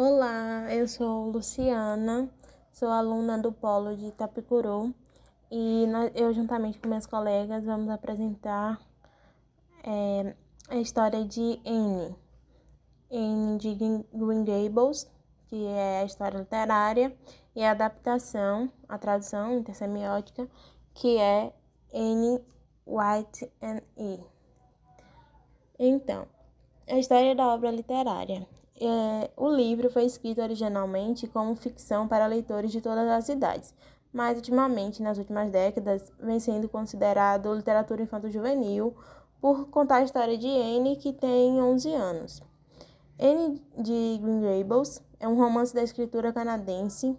Olá, eu sou Luciana, sou aluna do Polo de Itapicuru e eu, juntamente com meus colegas, vamos apresentar a história de Anne de Green Gables, que é a história literária, e a adaptação, a tradução intersemiótica, que é Anne White and E. Então, a história da obra literária. O livro foi escrito originalmente como ficção para leitores de todas as idades, mas ultimamente, nas últimas décadas, vem sendo considerado literatura infanto-juvenil por contar a história de Anne, que tem 11 anos. Anne de Green Gables é um romance da escritora canadense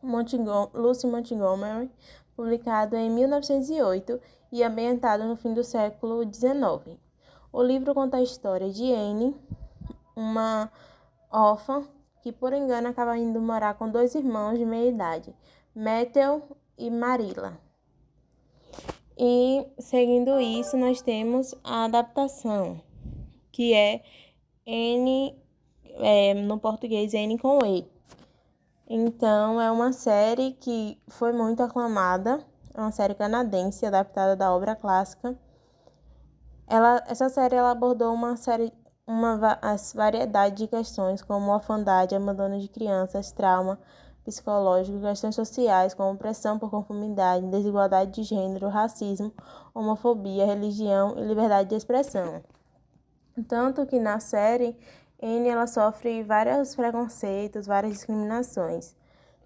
Lucy Montgomery, publicado em 1908 e ambientado no fim do século XIX. O livro conta a história de Anne, uma órfã que por engano acaba indo morar com dois irmãos de meia idade, Matthew e Marilla. E seguindo isso, nós temos a adaptação, que é Anne, no português, Anne com E. Então, é uma série que foi muito aclamada, é uma série canadense adaptada da obra clássica. Essa série abordou uma variedade de questões, como orfandade, abandono de crianças, trauma psicológico, questões sociais, como pressão por conformidade, desigualdade de gênero, racismo, homofobia, religião e liberdade de expressão. Tanto que na série, Anne ela sofre vários preconceitos, várias discriminações,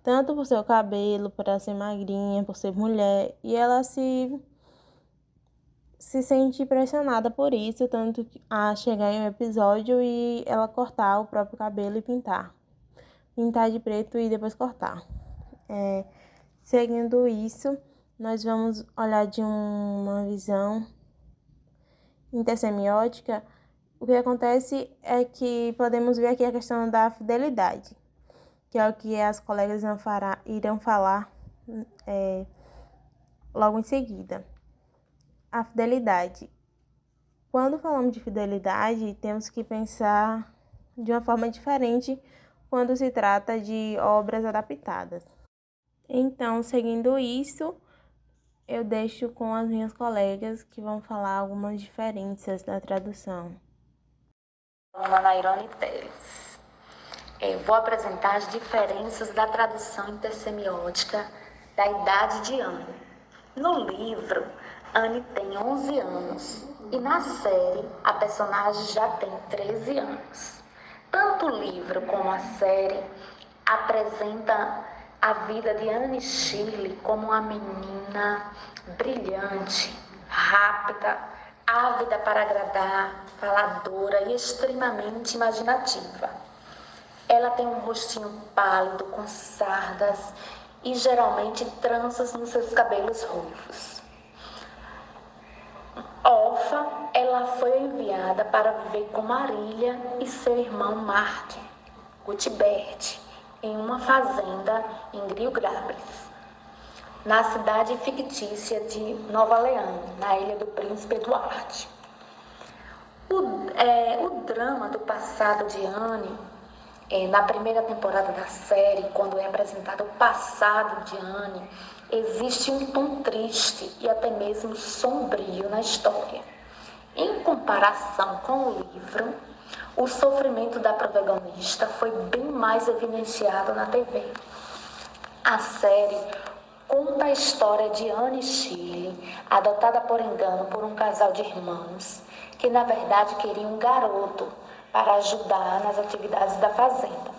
tanto por seu cabelo, por ela ser magrinha, por ser mulher, e ela se sente pressionada por isso, tanto a chegar em um episódio e ela cortar o próprio cabelo e pintar de preto e depois cortar. Seguindo isso, nós vamos olhar de uma visão intersemiótica. O que acontece é que podemos ver aqui a questão da fidelidade, que é o que as colegas irão falar logo em seguida. A fidelidade. Quando falamos de fidelidade, temos que pensar de uma forma diferente quando se trata de obras adaptadas. Então, seguindo isso, eu deixo com as minhas colegas que vão falar algumas diferenças da tradução. Ana Nairone Teles. Vou apresentar as diferenças da tradução intersemiótica da idade de Anne. No livro, Anne tem 11 anos e na série a personagem já tem 13 anos. Tanto o livro como a série apresenta a vida de Anne Shirley como uma menina brilhante, rápida, ávida para agradar, faladora e extremamente imaginativa. Ela tem um rostinho pálido com sardas e geralmente tranças nos seus cabelos ruivos. Órfã, ela foi enviada para viver com Marília e seu irmão Martin Cuthbert em uma fazenda em Rio Grabres, na cidade fictícia de Nova Orleans, na ilha do Príncipe Eduardo. O drama do passado de Anne, na primeira temporada da série, quando é apresentado o passado de Anne, existe um tom triste e até mesmo sombrio na história. Em comparação com o livro, o sofrimento da protagonista foi bem mais evidenciado na TV. A série conta a história de Anne Shirley, adotada por engano por um casal de irmãos, que na verdade queriam um garoto para ajudar nas atividades da fazenda.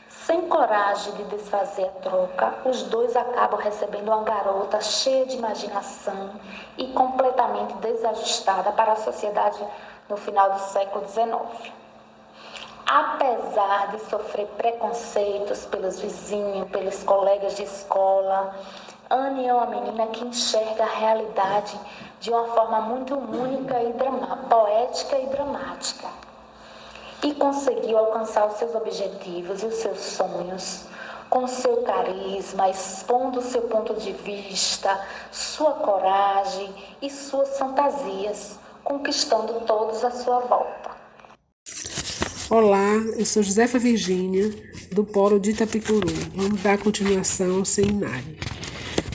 Sem coragem de desfazer a troca, os dois acabam recebendo uma garota cheia de imaginação e completamente desajustada para a sociedade no final do século XIX. Apesar de sofrer preconceitos pelos vizinhos, pelos colegas de escola, Anne é uma menina que enxerga a realidade de uma forma muito única e poética e dramática. E conseguiu alcançar os seus objetivos e os seus sonhos com seu carisma, expondo seu ponto de vista, sua coragem e suas fantasias, conquistando todos à sua volta. Olá, eu sou Josefa Virgínia, do Polo de Itapicuru. Vamos dar continuação ao seminário.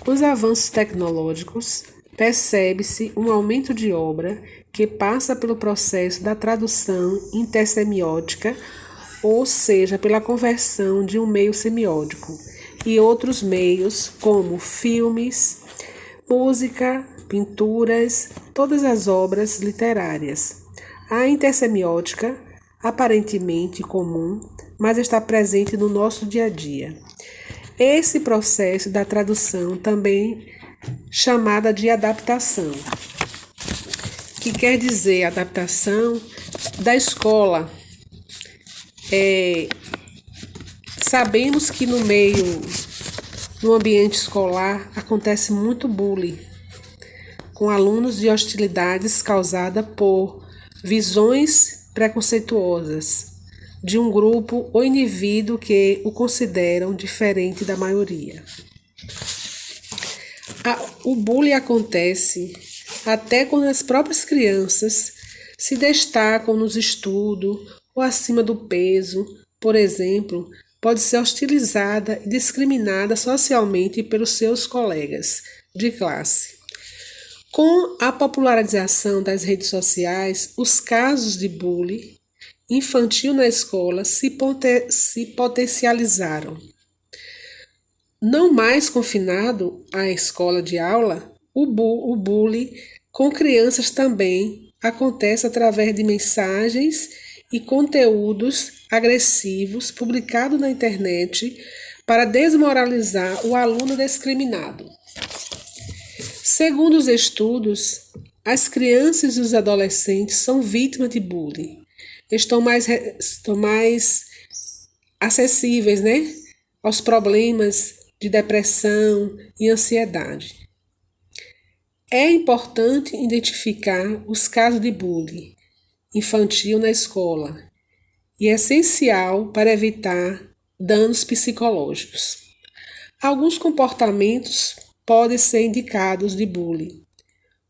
Com os avanços tecnológicos, percebe-se um aumento de obra que passa pelo processo da tradução intersemiótica, ou seja, pela conversão de um meio semiótico, e outros meios como filmes, música, pinturas, todas as obras literárias. A intersemiótica, aparentemente comum, mas está presente no nosso dia a dia. Esse processo da tradução também chamada de adaptação, que quer dizer adaptação da escola. Sabemos que no ambiente escolar, acontece muito bullying, com alunos de hostilidades causada por visões preconceituosas de um grupo ou indivíduo que o consideram diferente da maioria. O bullying acontece até quando as próprias crianças se destacam nos estudos ou acima do peso, por exemplo, pode ser hostilizada e discriminada socialmente pelos seus colegas de classe. Com a popularização das redes sociais, os casos de bullying infantil na escola se potencializaram. Não mais confinado à escola de aula, o bullying com crianças também acontece através de mensagens e conteúdos agressivos publicados na internet para desmoralizar o aluno discriminado. Segundo os estudos, as crianças e os adolescentes são vítimas de bullying. Estão mais acessíveis, aos problemas de depressão e ansiedade. É importante identificar os casos de bullying infantil na escola e é essencial para evitar danos psicológicos. Alguns comportamentos podem ser indicados de bullying.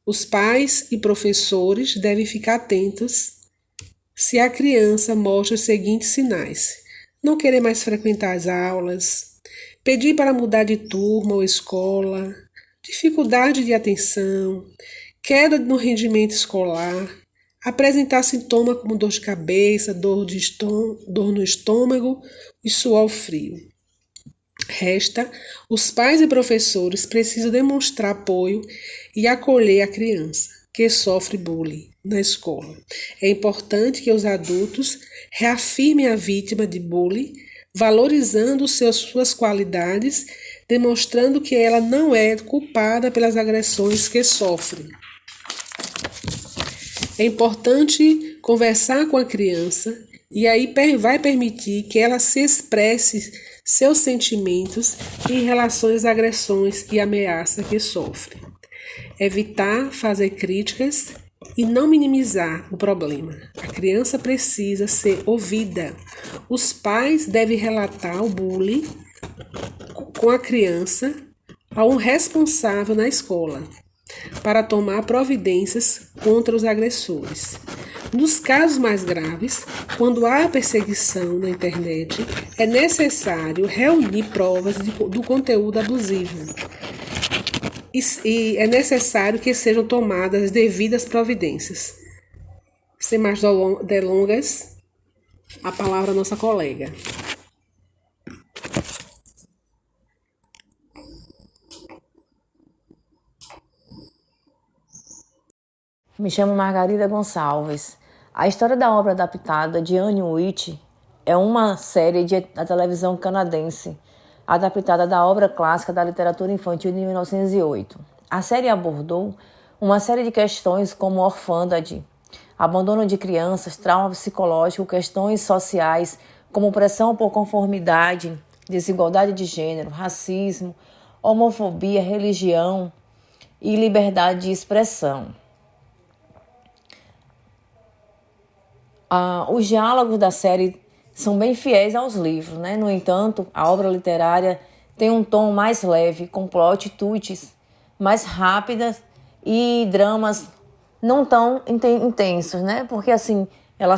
Os pais e professores devem ficar atentos se a criança mostra os seguintes sinais: não querer mais frequentar as aulas, pedir para mudar de turma ou escola, dificuldade de atenção, queda no rendimento escolar, apresentar sintomas como dor de cabeça, dor no estômago e suor frio. Resta, os pais e professores precisam demonstrar apoio e acolher a criança que sofre bullying na escola. É importante que os adultos reafirmem a vítima de bullying, valorizando suas qualidades, demonstrando que ela não é culpada pelas agressões que sofre. É importante conversar com a criança e aí vai permitir que ela se expresse seus sentimentos em relação às agressões e ameaças que sofre. Evitar fazer críticas e não minimizar o problema. A criança precisa ser ouvida. Os pais devem relatar o bullying com a criança a um responsável na escola, para tomar providências contra os agressores. Nos casos mais graves, quando há perseguição na internet, é necessário reunir provas do conteúdo abusivo e é necessário que sejam tomadas as devidas providências. Sem mais delongas, a palavra à nossa colega. Me chamo Margarida Gonçalves. A história da obra adaptada de Anne Witch é uma série da televisão canadense, adaptada da obra clássica da literatura infantil de 1908. A série abordou uma série de questões como orfandade, abandono de crianças, trauma psicológico, questões sociais como pressão por conformidade, desigualdade de gênero, racismo, homofobia, religião e liberdade de expressão. Os diálogos da série são bem fiéis aos livros, No entanto, a obra literária tem um tom mais leve, com plot twists mais rápidas e dramas não tão intensos, Porque, ela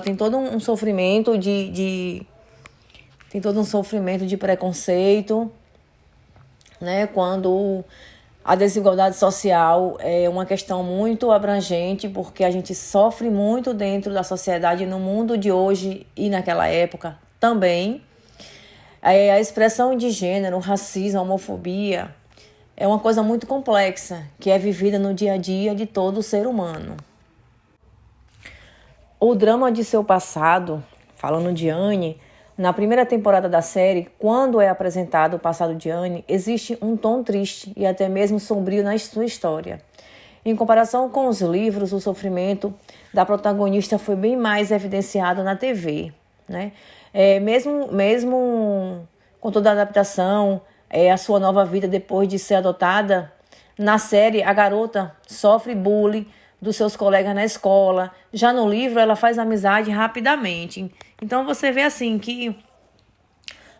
tem todo um sofrimento tem todo um sofrimento de preconceito, né? Quando a desigualdade social é uma questão muito abrangente, porque a gente sofre muito dentro da sociedade no mundo de hoje e naquela época também. A expressão de gênero, o racismo, a homofobia é uma coisa muito complexa, que é vivida no dia a dia de todo ser humano. O drama de seu passado, falando de Anne, na primeira temporada da série, quando é apresentado o passado de Anne, existe um tom triste e até mesmo sombrio na sua história. Em comparação com os livros, o sofrimento da protagonista foi bem mais evidenciado na TV, né? Mesmo com toda a adaptação, a sua nova vida depois de ser adotada, na série a garota sofre bullying dos seus colegas na escola. Já no livro ela faz amizade rapidamente. Então você vê assim que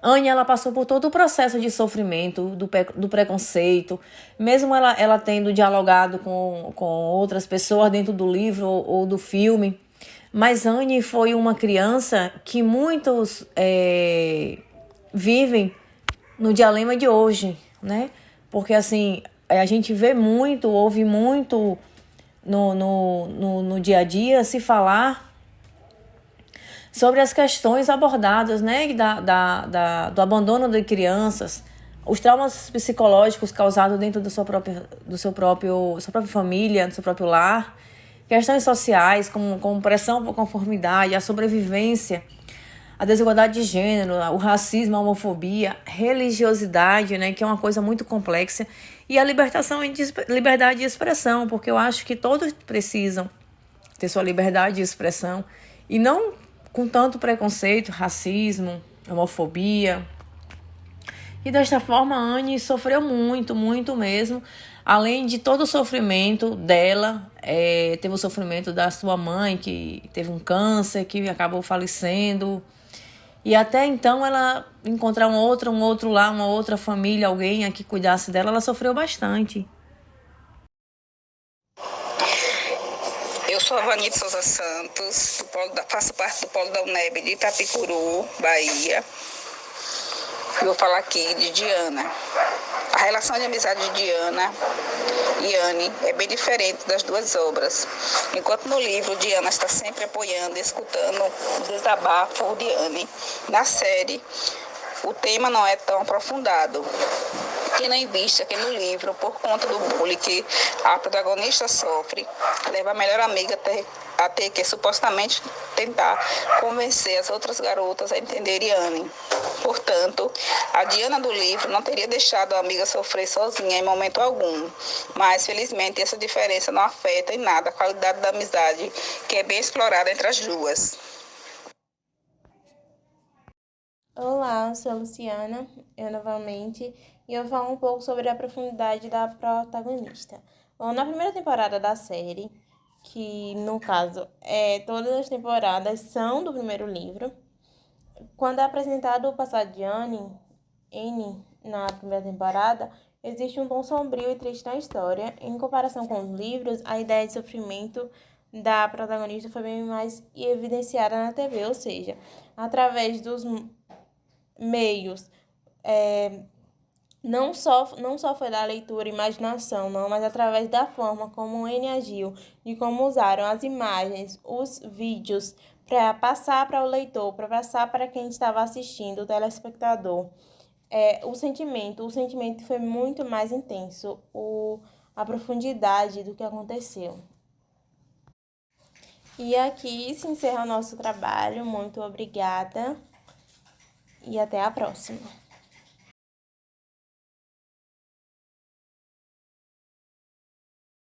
Anne, ela passou por todo o processo de sofrimento, do preconceito, mesmo ela tendo dialogado com outras pessoas dentro do livro ou do filme. Mas Anne foi uma criança que muitos vivem no dilema de hoje, né? Porque assim, a gente vê muito, ouve muito no dia a dia se falar sobre as questões abordadas, né, do abandono de crianças, os traumas psicológicos causados dentro sua própria família, do seu próprio lar, questões sociais como pressão por conformidade, a sobrevivência, a desigualdade de gênero, o racismo, a homofobia, religiosidade, né, que é uma coisa muito complexa, e a liberdade de expressão, porque eu acho que todos precisam ter sua liberdade de expressão e não com tanto preconceito, racismo, homofobia. E desta forma, a Anne sofreu muito, muito mesmo. Além de todo o sofrimento dela, teve o sofrimento da sua mãe, que teve um câncer, que acabou falecendo. E até então, ela encontrar um outro lá, uma outra família, alguém que cuidasse dela, ela sofreu bastante. Eu sou a Vanita Souza Santos, faço parte do Polo da UNEB de Itapicuru, Bahia. Vou falar aqui de Diana. A relação de amizade de Diana e Anne é bem diferente das duas obras. Enquanto no livro Diana está sempre apoiando e escutando o desabafo de Anne, na série o tema não é tão aprofundado. Tendo em vista que no livro, por conta do bullying que a protagonista sofre, leva a melhor amiga a ter que supostamente tentar convencer as outras garotas a entenderem Anne. Portanto, a Diana do livro não teria deixado a amiga sofrer sozinha em momento algum, mas felizmente essa diferença não afeta em nada a qualidade da amizade, que é bem explorada entre as duas. Olá, eu sou a Luciana, eu novamente, e eu vou falar um pouco sobre a profundidade da protagonista. Bom, na primeira temporada da série, que no caso todas as temporadas são do primeiro livro, quando é apresentado o passado de Anne na primeira temporada, existe um tom sombrio e triste na história. Em comparação com os livros, a ideia de sofrimento da protagonista foi bem mais evidenciada na TV, ou seja, através dos meios, não só foi da leitura e imaginação, não, mas através da forma como Anne agiu, de como usaram as imagens, os vídeos, para passar para o leitor, para passar para quem estava assistindo, o telespectador. O sentimento foi muito mais intenso, a profundidade do que aconteceu. E aqui se encerra o nosso trabalho. Muito obrigada e até a próxima.